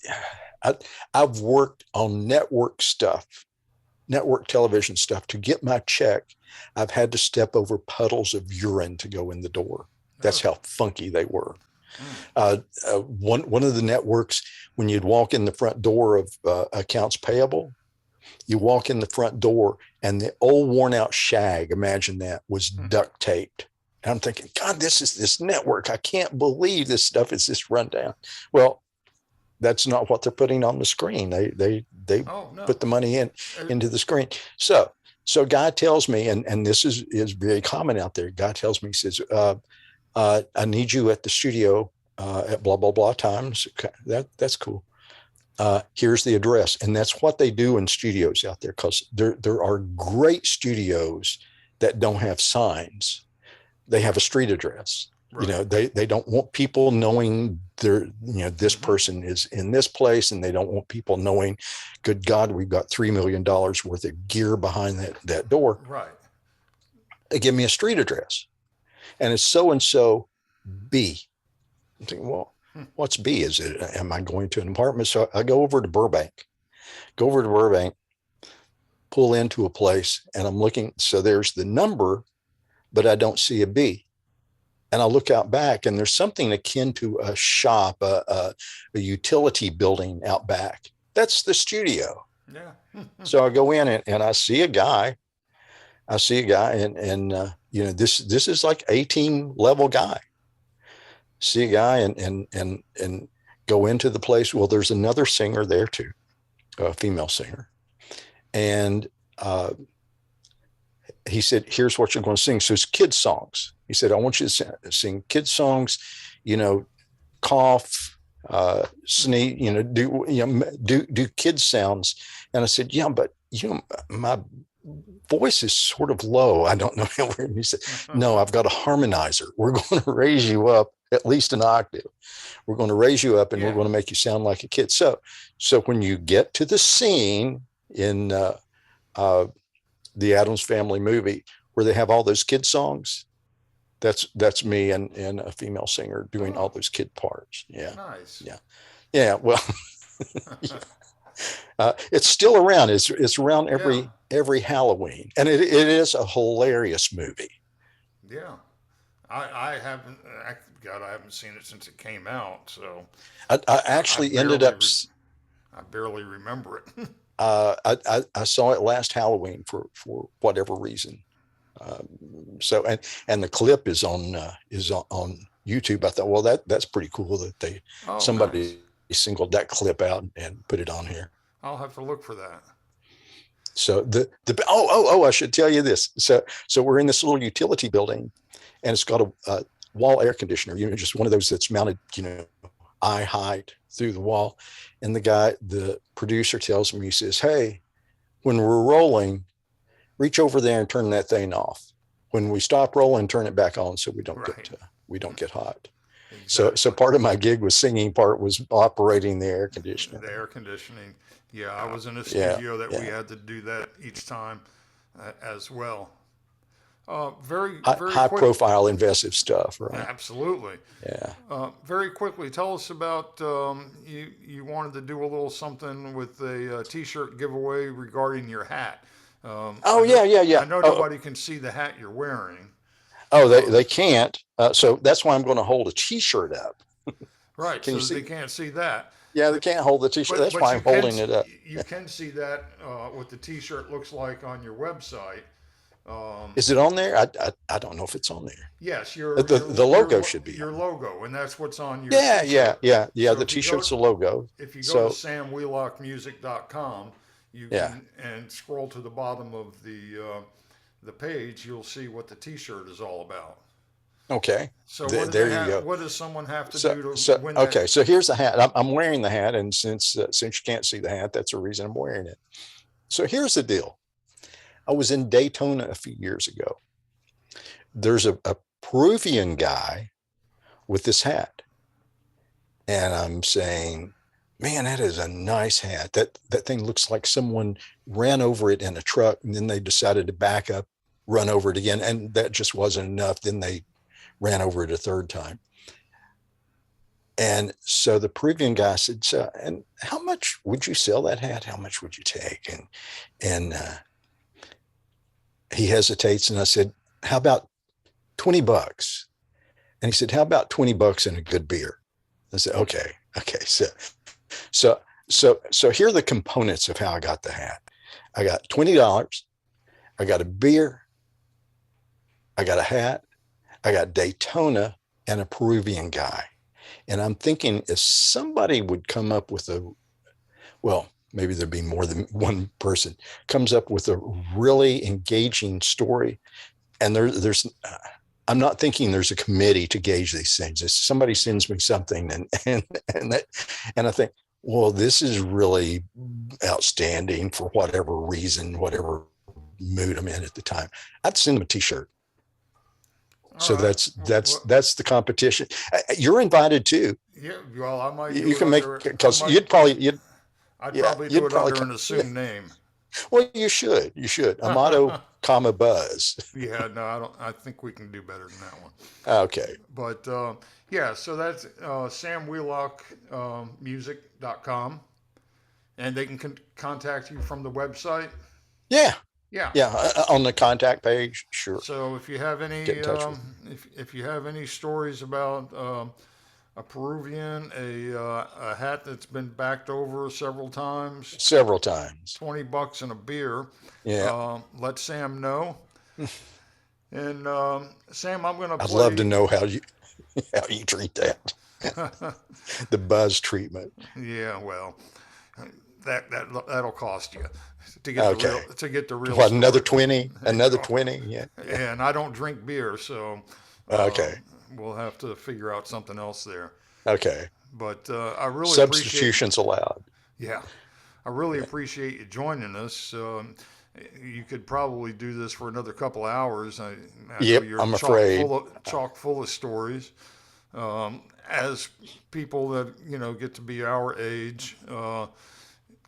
I, I've worked on network television stuff. To get my check, I've had to step over puddles of urine to go in the door. That's Oh. how funky they were. Mm. One of the networks, when you'd walk in the front door of accounts payable, you walk in the front door and the old worn out shag, imagine that, was duct taped. And I'm thinking, God, this is this network. I can't believe this stuff is this rundown. Well, that's not what they're putting on the screen. They Oh no. put the money Uh, into the screen. So guy tells me, and this is very common out there. Guy tells me, he says, I need you at the studio at blah blah blah times. Okay, that's cool. Here's the address, and that's what they do in studios out there, because there are great studios that don't have signs. They have a street address. right. They don't want people knowing this Mm-hmm. person is in this place, and they don't want people knowing, good God, we've got $3 million worth of gear behind that door. Right. They give me a street address, and it's so and so B. I'm thinking, well, Hmm. what's B? Is it, am I going to an apartment? So I go over to Burbank, pull into a place, and I'm looking. So there's the number, but I don't see a B. And I look out back, and there's something akin to a shop, a utility building out back. That's the studio. Yeah. So I go in, and I see a guy. And this is like 18 level guy. See a guy and go into the place. Well, there's another singer there too, a female singer. And he said, here's what you're going to sing. So it's kids songs. He said, I want you to sing kids songs, cough, sneeze, do kids sounds. And I said, yeah, but my voice is sort of low. I don't know. And he said, no, I've got a harmonizer. We're going to raise you up at least an octave. We're going to raise you up, and we're Yeah. going to make you sound like a kid. So when you get to the scene in uh, the Addams Family movie where they have all those kid songs, that's me and a female singer doing all Oh, those kid parts. Yeah, nice. yeah. Well, it's still around. It's around Yeah. every Halloween, and it is a hilarious movie. Yeah. I haven't. God, I haven't seen it since it came out, so I I actually ended barely up. I barely remember it. I saw it last Halloween for whatever reason. Um, and the clip is on YouTube. I thought, well, that's pretty cool that Oh, nice. somebody singled that clip out and put it on here. I'll have to look for that. So I should tell you this. So we're in this little utility building, and it's got a wall air conditioner. Just one of those that's mounted, eye height through the wall. And the producer tells me, he says, "Hey, when we're rolling, reach over there and turn that thing off. When we stop rolling, turn it back on so Right. we don't get hot." So Exactly. part of my gig was singing, part was operating the air conditioner. The air conditioning. Yeah, I was in a Yeah, studio that we yeah. had to do that each time as well. Very, High, very high quick. profile, invasive stuff, right? Absolutely. Yeah. Very quickly, tell us about you wanted to do a little something with a T-shirt giveaway regarding your hat. Oh yeah, yeah, I yeah. know nobody can see the hat you're wearing. Oh, Um, they can't. So that's why I'm going to hold a T-shirt up. Right, Can you so they see? can't see that. Yeah, they But can't hold the t-shirt. That's but why I'm holding it up. you can see that what the T-shirt looks like on your website. Um, Is it on there? I don't know if it's on there. yes, The logo should be your on. logo, and that's what's on your Yeah, yeah, T-shirt. yeah, yeah. So The t-shirt's the logo. if you go to So samwheelockmusic.com, you yeah. can and scroll to the bottom of the page, you'll see what the T-shirt is all about. Okay. So There you go. what does someone have to So do to so win that? okay. So here's the hat. I'm wearing the hat, and since you can't see the hat, that's the reason I'm wearing it. So here's the deal. I was in Daytona a few years ago. There's a Peruvian guy with this hat, and I'm saying, man, that is a nice hat. That thing looks like someone ran over it in a truck, and then they decided to back up, run over it again, and that just wasn't enough. Then they ran over it a third time. And so the Peruvian guy said, so, and how much would you sell that hat? How much would you take? And he hesitates. And I said, how about $20? And he said, how about $20 and a good beer? I said, okay. Okay. So, so here are the components of how I got the hat. I got $20. I got a beer. I got a hat. I got Daytona and a Peruvian guy. And I'm thinking if somebody would come up with well, maybe there'd be more than one person, comes up with a really engaging story. And I'm not thinking there's a committee to gauge these things. If somebody sends me something and I think, well, this is really outstanding for whatever reason, whatever mood I'm in at the time, I'd send them a t-shirt. All So right. that's the competition. You're invited too. Yeah. Well, I might You do it can make, under. I because might. you'd I'd probably do you'd it probably under an assumed name. well, you should Amato, comma Buzz. Yeah. No, I don't. I think we can do better than that one. Okay. But yeah. So that's samwheelockmusic.com, and they can contact you from the website. Yeah. Yeah. Yeah. On the contact page. Sure. So if you have Get any in touch with me. if you have any stories about a Peruvian, a hat that's been backed over several times, Several times. $20 and a beer, Yeah. let Sam know. And Sam, I'm gonna I'd love to play. know how you treat that. The buzz treatment. Yeah, well, that'll cost you Okay. to get the real What, another story. 20? Another 20? Yeah. Yeah. And I don't drink beer, so Okay. we'll have to figure out something else there. Okay. But I really appreciate. Substitutions allowed. Yeah, I really Yeah. appreciate you joining us. You could probably do this for another couple hours. I know Yep. you're I'm afraid. chock full of stories. As people that get to be our age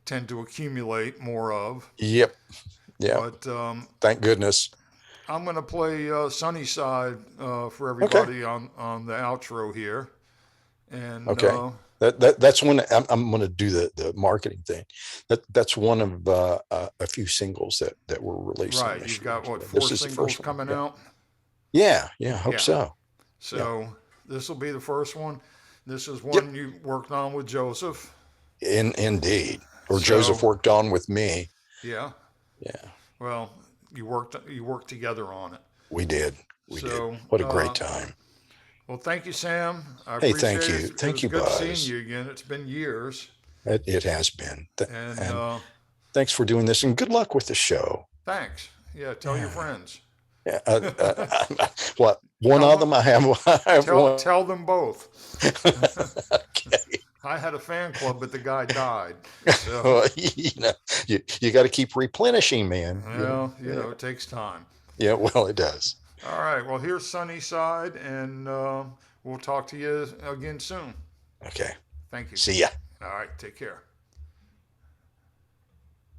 tend to accumulate more of. Yep. Yeah. But Thank goodness. I'm going to play Sunnyside for Okay. everybody on the outro here. And Okay. That's when I'm going to do the marketing thing. That's one of a few singles that we're releasing right, this you've year. got what, four This is the singles first one. coming Yeah. out? Yeah. Yeah. Hope Yeah. so. Yeah. So this will be the first one. This is Yep. one you worked on with Joseph. Indeed. Or So Joseph worked on with me. yeah, Yeah. well, you worked together on it. We did. We did. So What a great time. well, thank you, Sam. I Hey, thank appreciate you. it. It Thank was you, good seeing Buzz. you again. It's been years, It has been. and And thanks for doing this, and good luck with the show. thanks. Yeah, tell your Yeah. friends. Yeah. What? One Tell of them. them? I have one. Tell them both. Okay. I had a fan club, but the guy died. So Well, you got to keep replenishing, man. well, Yeah. it takes time. Yeah. Well, it does. All right. Well, here's Sunnyside, and we'll talk to you again soon. Okay. Thank you. See ya. All right. Take care.